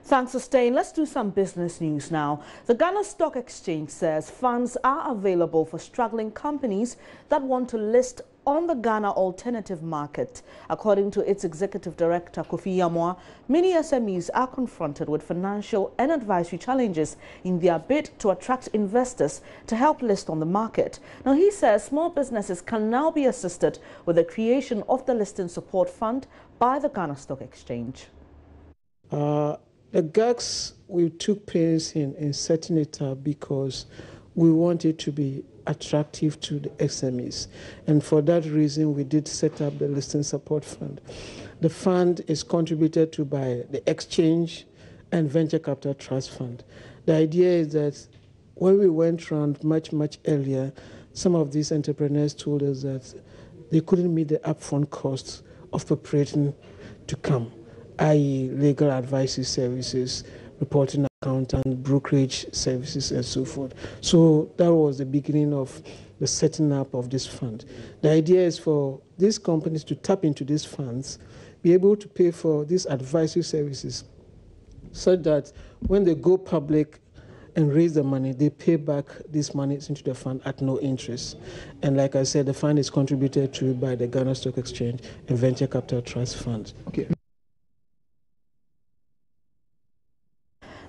Thanks for staying. Let's do some business news now. The Ghana Stock Exchange says funds are available for struggling companies that want to list on the Ghana alternative market. According to its executive director, Kofi Yamoa, many SMEs are confronted with financial and advisory challenges in their bid to attract investors to help list on the market. Now, he says small businesses can now be assisted with the creation of the Listing Support Fund by the Ghana Stock Exchange. The GACs, we took pains in setting it up because we want it to be attractive to the SMEs. And for that reason, we did set up the Listing Support Fund. The fund is contributed to by the Exchange and Venture Capital Trust Fund. The idea is that when we went around much earlier, some of these entrepreneurs told us that they couldn't meet the upfront costs of preparing to come, i.e. legal advisory services, reporting accountant, brokerage services, and so forth. So that was the beginning of the setting up of this fund. The idea is for these companies to tap into these funds, be able to pay for these advisory services, so that when they go public and raise the money, they pay back these monies into the fund at no interest. And like I said, the fund is contributed to by the Ghana Stock Exchange and Venture Capital Trust Fund. Okay.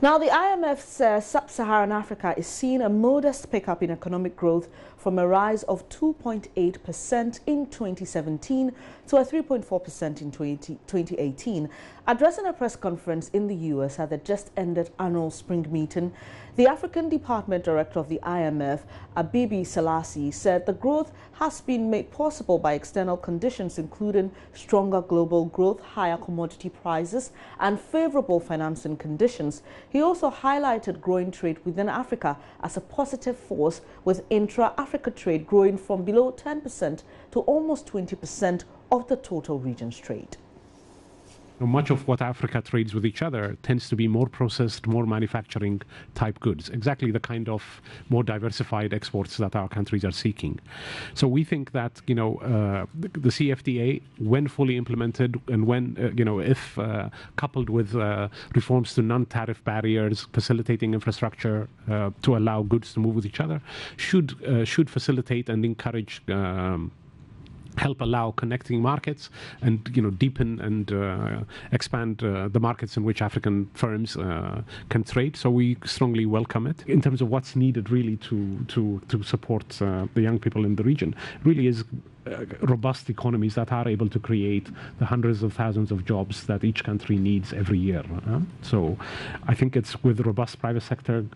Now, the IMF says sub-Saharan Africa is seeing a modest pickup in economic growth from a rise of 2.8% in 2017 to a 3.4% in 2018. Addressing a press conference in the U.S. at the just-ended annual spring meeting, the African Department Director of the IMF, Abibi Selassie, said the growth has been made possible by external conditions including stronger global growth, higher commodity prices, and favorable financing conditions. He also highlighted growing trade within Africa as a positive force, with intra-Africa trade growing from below 10% to almost 20% of the total region's trade. Much of what Africa trades with each other tends to be more processed, more manufacturing type goods, exactly the kind of more diversified exports that our countries are seeking. So we think that, the CFTA, when fully implemented and when, if coupled with reforms to non-tariff barriers, facilitating infrastructure to allow goods to move with each other, should facilitate and encourage help allow connecting markets and deepen and expand the markets in which African firms can trade. So we strongly welcome it. In terms of what's needed really to support the young people in the region, really is robust economies that are able to create the hundreds of thousands of jobs that each country needs every year. So I think it's with robust private sector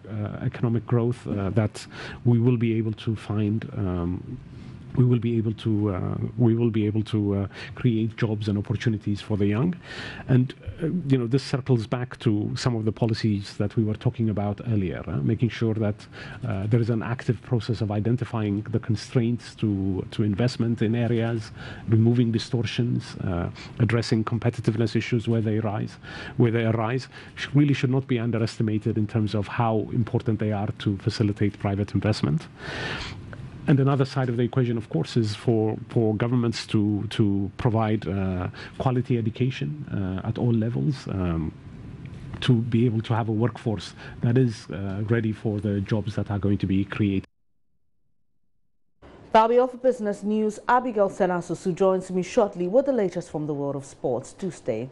economic growth that we will be able to find we will be able to create jobs and opportunities for the young. And this circles back to some of the policies that we were talking about earlier, making sure that there is an active process of identifying the constraints to investment in areas, removing distortions, addressing competitiveness issues where they arise, really should not be underestimated in terms of how important they are to facilitate private investment. And another side of the equation, of course, is for governments to provide quality education at all levels, to be able to have a workforce that is ready for the jobs that are going to be created. That'll be all for business news. Abigail Senasusu joins me shortly with the latest from the world of sports. Do stay.